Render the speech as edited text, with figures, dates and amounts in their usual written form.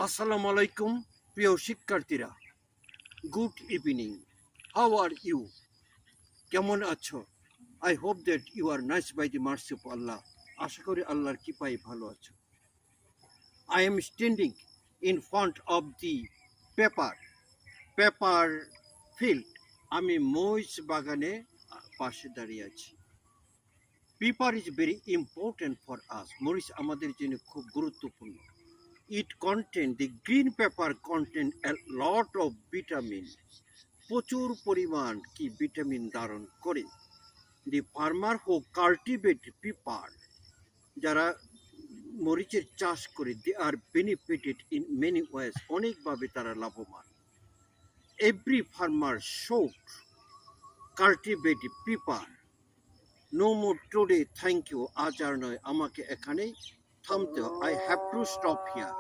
আসসালামু আলাইকুম প্রিয় শিক্ষার্থীরা, good evening. How are you? কেমন আছো? I hope that you are nice by the mercy of Allah. আশা করি আল্লাহর কৃপায় ভালো আছো। I am standing in front of the pepper field. আমি মরিচ বাগানে পাশে দাঁড়িয়ে আছি। Pepper is very important for us. মরিচ আমাদের জন্য খুব গুরুত্বপূর্ণ। It contain the green pepper contain a lot of vitamin. প্রচুর পরিমাণ কি ভিটামিন ধারণ করে। The farmer who cultivate pepper, যারা মরিচের চাষ করে, they are benefited in many ways, অনেকভাবে তারা লাভবান। Every farmer should cultivate pepper. No more today, thank you. আজ আর নয়, আমাকে এখানেই থামতে হবে। I have to stop here.